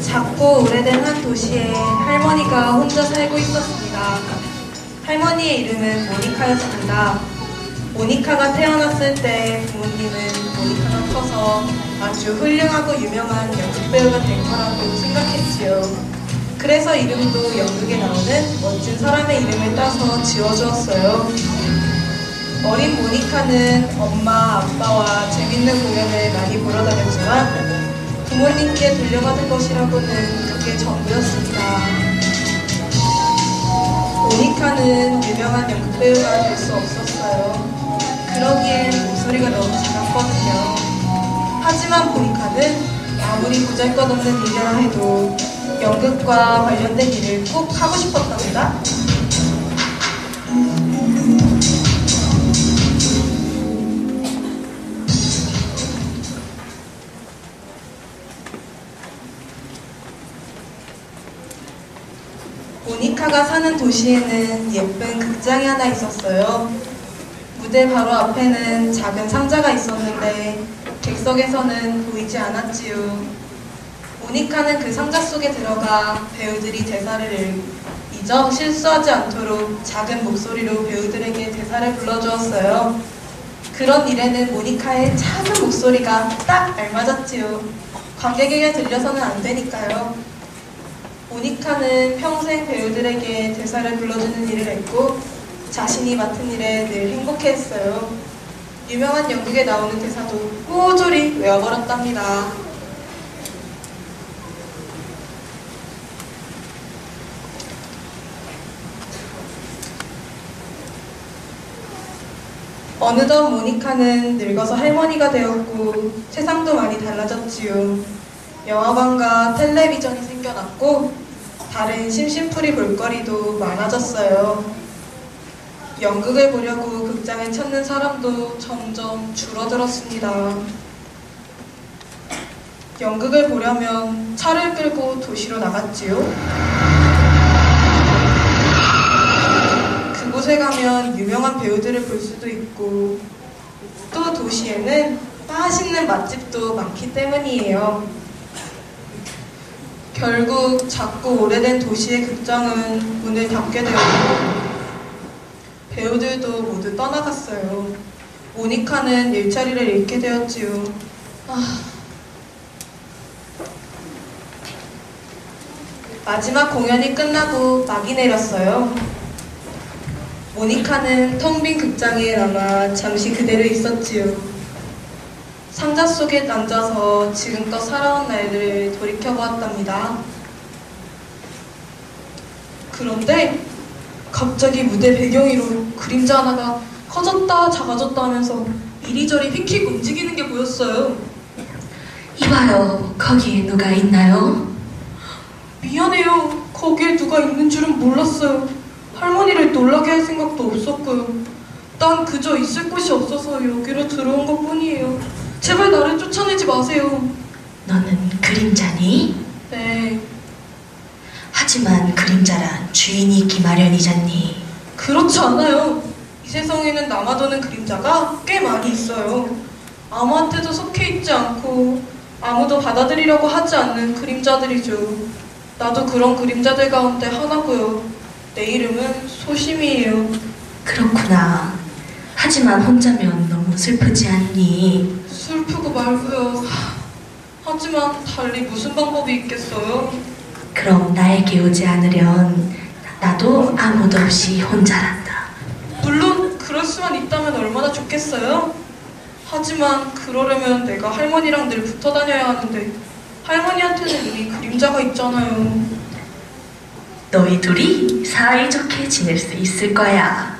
작고 오래된 한 도시에 할머니가 혼자 살고 있었습니다. 할머니의 이름은 모니카였습니다. 모니카가 태어났을 때 부모님은 모니카가 커서 아주 훌륭하고 유명한 연극배우가 될 거라고 생각했지요. 그래서 이름도 연극에 나오는 멋진 사람의 이름을 따서 지어주었어요. 어린 모니카는 엄마, 아빠와 재밌는 공연을 많이 보러 다녔지만 부모님께 돌려받은 것이라고는 그게 전부였습니다. 모니카는 유명한 연극배우가 될 수 없었어요. 그러기엔 목소리가 너무 작았거든요. 하지만 모니카는 아무리 보잘것없는 일이라 해도 연극과 관련된 일을 꼭 하고 싶었답니다. 모니카가 사는 도시에는 예쁜 극장이 하나 있었어요. 무대 바로 앞에는 작은 상자가 있었는데 객석에서는 보이지 않았지요. 모니카는 그 상자 속에 들어가 배우들이 대사를 잊어 실수하지 않도록 작은 목소리로 배우들에게 대사를 불러주었어요. 그런 일에는 모니카의 작은 목소리가 딱 알맞았지요. 관객에게 들려서는 안 되니까요. 모니카는 평생 배우들에게 대사를 불러주는 일을 했고 자신이 맡은 일에 늘 행복해했어요. 유명한 연극에 나오는 대사도 모조리 외워버렸답니다. 어느덧 모니카는 늙어서 할머니가 되었고 세상도 많이 달라졌지요. 영화관과 텔레비전이 생겨났고 다른 심심풀이 볼거리도 많아졌어요. 연극을 보려고 극장을 찾는 사람도 점점 줄어들었습니다. 연극을 보려면 차를 끌고 도시로 나갔지요. 그곳에 가면 유명한 배우들을 볼 수도 있고 또 도시에는 맛있는 맛집도 많기 때문이에요. 결국 작고 오래된 도시의 극장은 문을 닫게 되었고 배우들도 모두 떠나갔어요. 모니카는 일자리를 잃게 되었지요. 마지막 공연이 끝나고 막이 내렸어요. 모니카는 텅 빈 극장에 남아 잠시 그대로 있었지요. 상자 속에 앉아서 지금껏 살아온 날들을 돌이켜보았답니다. 그런데 갑자기 무대 배경 위로 그림자 하나가 커졌다 작아졌다 하면서 이리저리 휙휙 움직이는 게 보였어요. 이봐요, 거기에 누가 있나요? 미안해요. 거기에 누가 있는 줄은 몰랐어요. 할머니를 놀라게 할 생각도 없었고요. 난 그저 있을 곳이 없어서 여기로 들어온 것 뿐이에요. 제발 나를 쫓아내지 마세요. 너는 그림자니? 네. 하지만 그림자란 주인이 있기 마련이잖니. 그렇지 않아요. 이 세상에는 남아도는 그림자가 꽤 많이 있어요. 아무한테도 속해 있지 않고 아무도 받아들이려고 하지 않는 그림자들이죠. 나도 그런 그림자들 가운데 하나고요. 내 이름은 소심이에요. 그렇구나. 하지만 혼자면 너무 슬프지 않니? 슬프고 말고요. 하지만 달리 무슨 방법이 있겠어요? 그럼 나에게 오지 않으련 나도 아무도 없이 혼자란다. 물론 그럴 수만 있다면 얼마나 좋겠어요? 하지만 그러려면 내가 할머니랑 늘 붙어 다녀야 하는데 할머니한테는 이미 그림자가 있잖아요. 너희 둘이 사이좋게 지낼 수 있을 거야.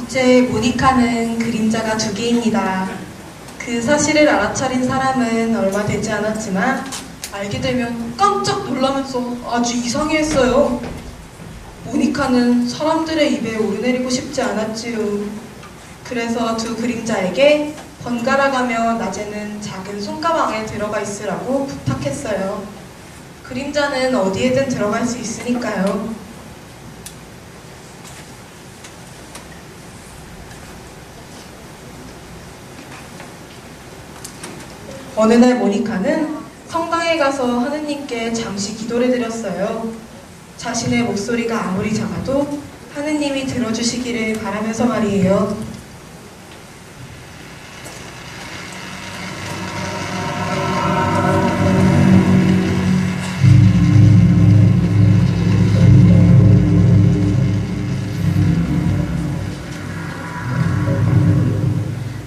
이제 모니카는 그림자가 2개입니다. 그 사실을 알아차린 사람은 얼마 되지 않았지만 알게 되면 깜짝 놀라면서 아주 이상해했어요. 모니카는 사람들의 입에 오르내리고 싶지 않았지요. 그래서 두 그림자에게 번갈아가며 낮에는 작은 손가방에 들어가 있으라고 부탁했어요. 그림자는 어디에든 들어갈 수 있으니까요. 어느 날 모니카는 성당에 가서 하느님께 잠시 기도를 드렸어요. 자신의 목소리가 아무리 작아도 하느님이 들어주시기를 바라면서 말이에요.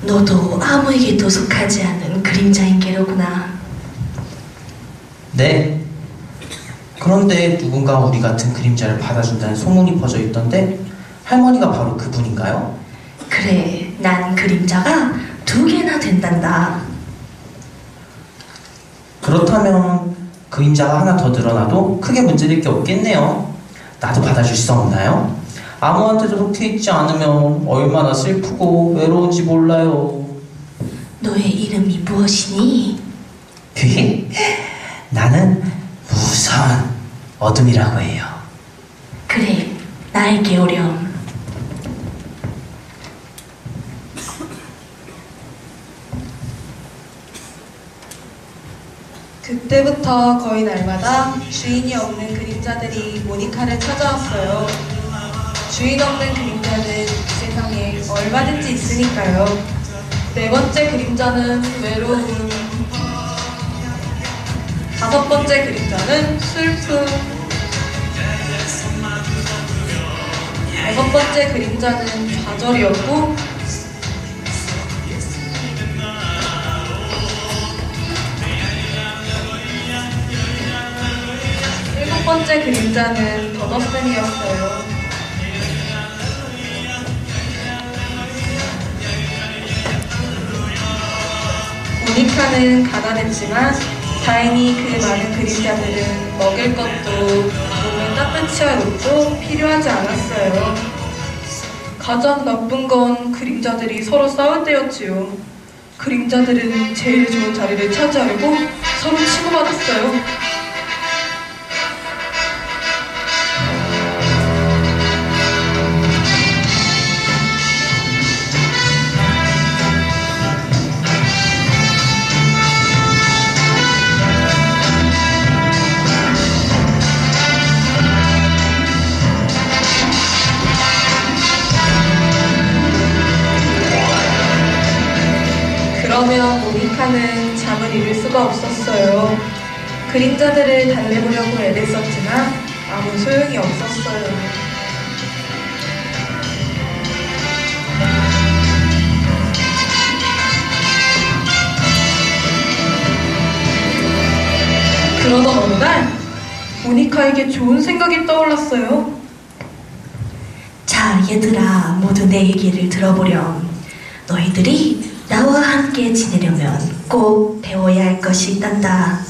너도 아무에게도 속하지 않은 그림자인 게로구나. 네. 그런데 누군가 우리 같은 그림자를 받아준다는 소문이 퍼져 있던데 할머니가 바로 그분인가요? 그래, 난 그림자가 2개나 된단다. 그렇다면 그림자가 하나 더 늘어나도 크게 문제될 게 없겠네요. 나도 받아줄 수 없나요? 아무한테도 속해 있지 않으면 얼마나 슬프고 외로운지 몰라요. 너의 이름이 무엇이니? 나는 무서운 어둠이라고 해요. 그래, 나에게 오렴. 그때부터 거의 날마다 주인이 없는 그림자들이 모니카를 찾아왔어요. 주인 없는 그림자는 이 세상에 얼마든지 있으니까요. 4번째 그림자는 외로움, 5번째 그림자는 슬픔, 6번째 그림자는 좌절이었고, 7번째 그림자는 더더슨이었어요. 모니카는 가난했지만 다행히 그 많은 그림자들은 먹을 것도 몸을 따뜻히 할 옷도 필요하지 않았어요. 가장 나쁜 건 그림자들이 서로 싸울 때였지요. 그림자들은 제일 좋은 자리를 차지하려고 서로 치고받았어요. 그러면 모니카는 잠을 이룰 수가 없었어요. 그림자들을 달래보려고 애를 썼지만 아무 소용이 없었어요. 그러던 어느 날 모니카에게 좋은 생각이 떠올랐어요. 자, 얘들아, 모두 내 얘기를 들어보렴. 너희들이 나와 함께 지내려면 꼭 배워야 할 것이 있단다.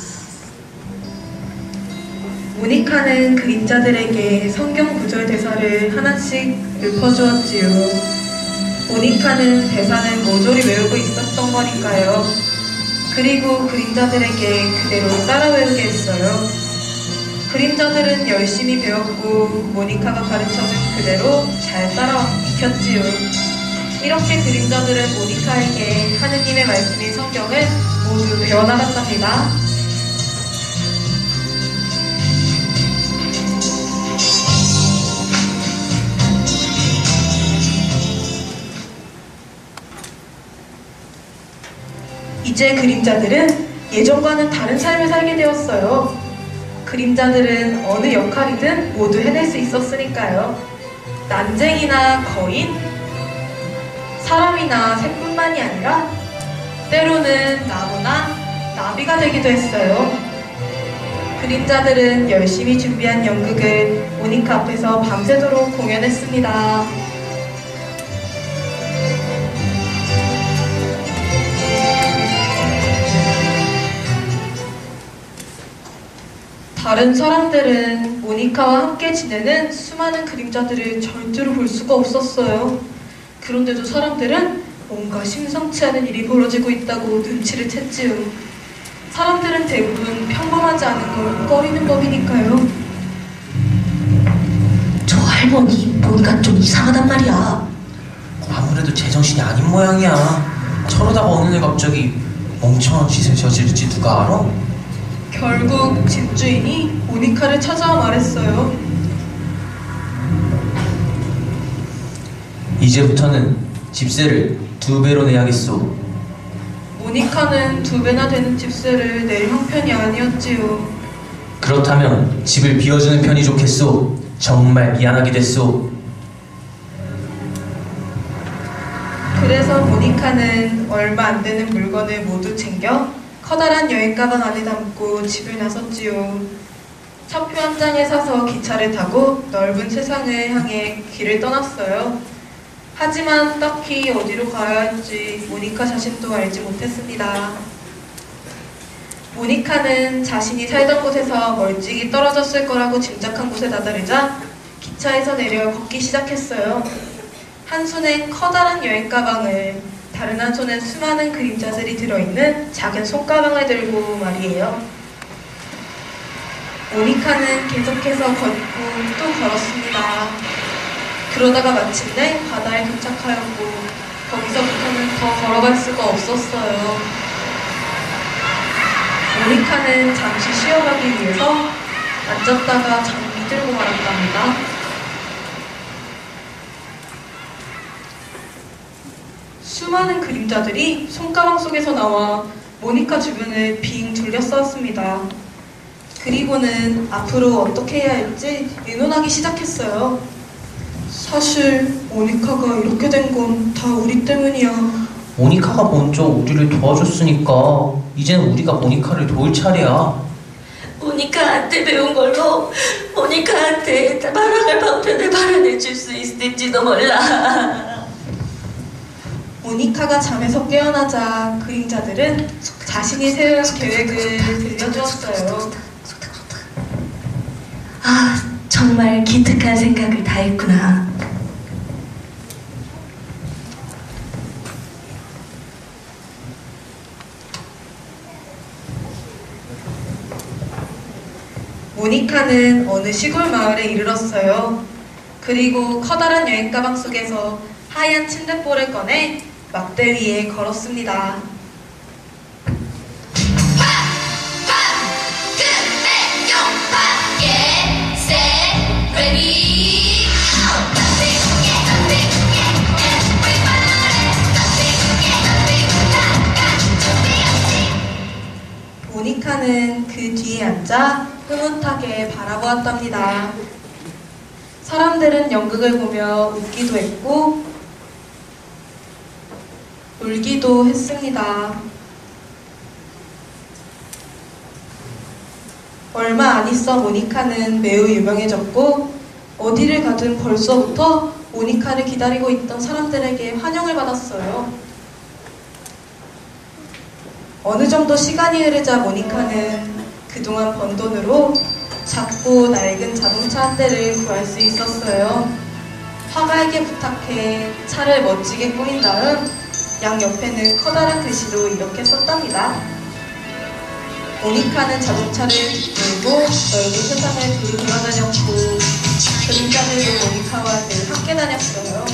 모니카는 그림자들에게 성경 구절 대사를 하나씩 읊어주었지요. 모니카는 대사는 모조리 외우고 있었던 거니까요. 그리고 그림자들에게 그대로 따라 외우게 했어요. 그림자들은 열심히 배웠고 모니카가 가르쳐준 그대로 잘 따라 익혔지요. 이렇게 그림자들은 모니카에게 하느님의 말씀인 성경을 모두 배워나갔답니다. 이제 그림자들은 예전과는 다른 삶을 살게 되었어요. 그림자들은 어느 역할이든 모두 해낼 수 있었으니까요. 난쟁이나 거인, 사람이나 새뿐만이 아니라 때로는 나무나 나비가 되기도 했어요. 그림자들은 열심히 준비한 연극을 모니카 앞에서 밤새도록 공연했습니다. 다른 사람들은 모니카와 함께 지내는 수많은 그림자들을 절대로 볼 수가 없었어요. 그런데도 사람들은 뭔가 심상치 않은 일이 벌어지고 있다고 눈치를 챘지요. 사람들은 대부분 평범하지 않은 걸 꺼리는 법이니까요. 저 할머니 뭔가 좀 이상하단 말이야. 아무래도 제정신이 아닌 모양이야. 저러다가 어느 날 갑자기 멍청한 짓을 저지를지 누가 알아? 결국 집주인이 모니카를 찾아와 말했어요. 이제부터는 집세를 2배로 내야겠소. 모니카는 2배나 되는 집세를 낼 형편이 아니었지요. 그렇다면 집을 비워주는 편이 좋겠소. 정말 미안하게 됐소. 그래서 모니카는 얼마 안 되는 물건을 모두 챙겨 커다란 여행 가방 안에 담고 집을 나섰지요. 차표 한 장을 사서 기차를 타고 넓은 세상을 향해 길을 떠났어요. 하지만 딱히 어디로 가야 할지 모니카 자신도 알지 못했습니다. 모니카는 자신이 살던 곳에서 멀찍이 떨어졌을 거라고 짐작한 곳에 다다르자 기차에서 내려 걷기 시작했어요. 한 손엔 커다란 여행 가방을, 다른 한 손엔 수많은 그림자들이 들어있는 작은 손가방을 들고 말이에요. 모니카는 계속해서 걷고 또 걸었습니다. 그러다가 마침내 바다에 도착하였고 거기서부터는 더 걸어갈 수가 없었어요. 모니카는 잠시 쉬어가기 위해서 앉았다가 잠이 들고 말았답니다. 수많은 그림자들이 손가방 속에서 나와 모니카 주변을 빙 둘러싸았습니다. 그리고는 앞으로 어떻게 해야 할지 의논하기 시작했어요. 사실 모니카가 이렇게 된 건 다 우리 때문이야. 모니카가 먼저 우리를 도와줬으니까 이젠 우리가 모니카를 도울 차례야. 모니카한테 배운 걸로 모니카한테 말아갈 방편을 마련해줄 수 있을지도 몰라. 모니카가 잠에서 깨어나자 그림자들은 자신이 세운 계획을 들려주었어요. 아, 정말 기특한 생각을 다 했구나. 모니카는 어느 시골 마을에 이르렀어요. 그리고 커다란 여행 가방 속에서 하얀 침대볼을 꺼내 막대 위에 걸었습니다. 모니카는 그 뒤에 앉아 흐뭇하게 바라보았답니다. 사람들은 연극을 보며 웃기도 했고 울기도 했습니다. 얼마 안 있어 모니카는 매우 유명해졌고 어디를 가든 벌써부터 모니카를 기다리고 있던 사람들에게 환영을 받았어요. 어느 정도 시간이 흐르자 모니카는 그동안 번 돈으로 작고 낡은 자동차 한 대를 구할 수 있었어요. 화가에게 부탁해 차를 멋지게 꾸민 다음 양옆에는 커다란 글씨로 이렇게 썼답니다. 모니카는 자동차를 몰고 넓은 세상을 두루 돌아다녔고 그림자들도 모니카와 늘 함께 다녔어요.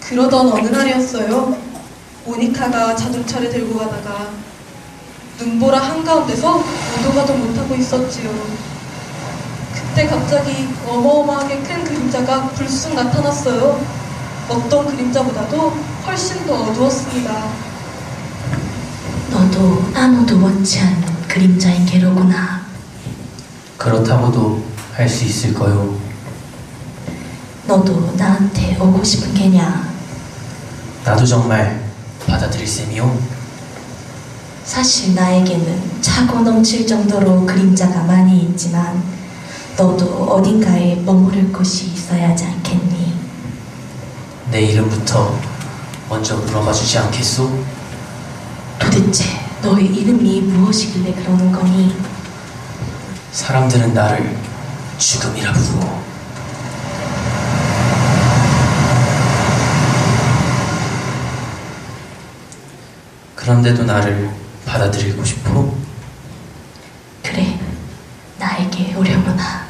그러던 어느 날이었어요. 모니카가 자동차를 들고 가다가 눈보라 한가운데서 오도 가도 못하고 있었지요. 그때 갑자기 어마어마하게 큰 그림자가 불쑥 나타났어요. 어떤 그림자보다도 훨씬 더 어두웠습니다. 너도 아무도 원치 않는 그림자인 게로구나. 그렇다고도 할 수 있을까요? 너도 나한테 오고 싶은 게냐? 나도 정말 받아들일 셈이요. 사실 나에게는 차고 넘칠 정도로 그림자가 많이 있지만 너도 어딘가에 머무를 곳이 있어야 하지 않겠니? 내 이름부터 먼저 물어봐 주지 않겠소? 도대체 너의 이름이 무엇이길래 그러는 거니? 사람들은 나를 죽음이라 부르고 그런데도 나를 받아들이고 싶어? 그래, 나에게 오려구나.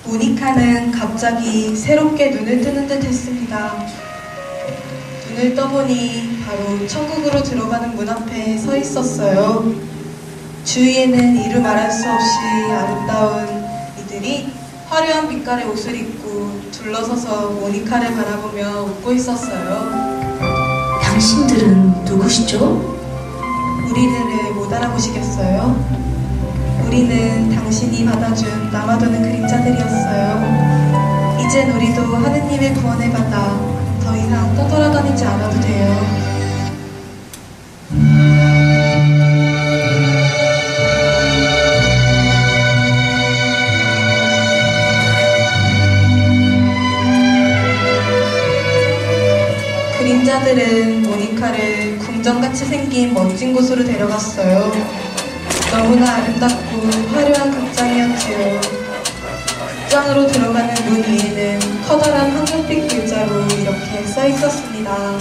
모니카는 갑자기 새롭게 눈을 뜨는 듯 했습니다. 눈을 떠보니 바로 천국으로 들어가는 문 앞에 서 있었어요. 주위에는 이루 말할 수 없이 아름다운 이들이 화려한 빛깔의 옷을 입고 둘러서서 모니카를 바라보며 웃고 있었어요. 당신들은 누구시죠? 우리를 못 알아보시겠어요? 우리는 당신이 받아준 남아도는 그림자들이었어요. 이젠 우리도 하느님의 구원을 받아 더 이상 떠돌아다니지 않아도 돼요. 그림자들은 모니카를 궁전같이 생긴 멋진 곳으로 데려갔어요. 너무나 아름답고 화려한 극장이었지요. 극장으로 들어가는 문 위에는 커다란 황금빛 글자로 이렇게 써 있었습니다.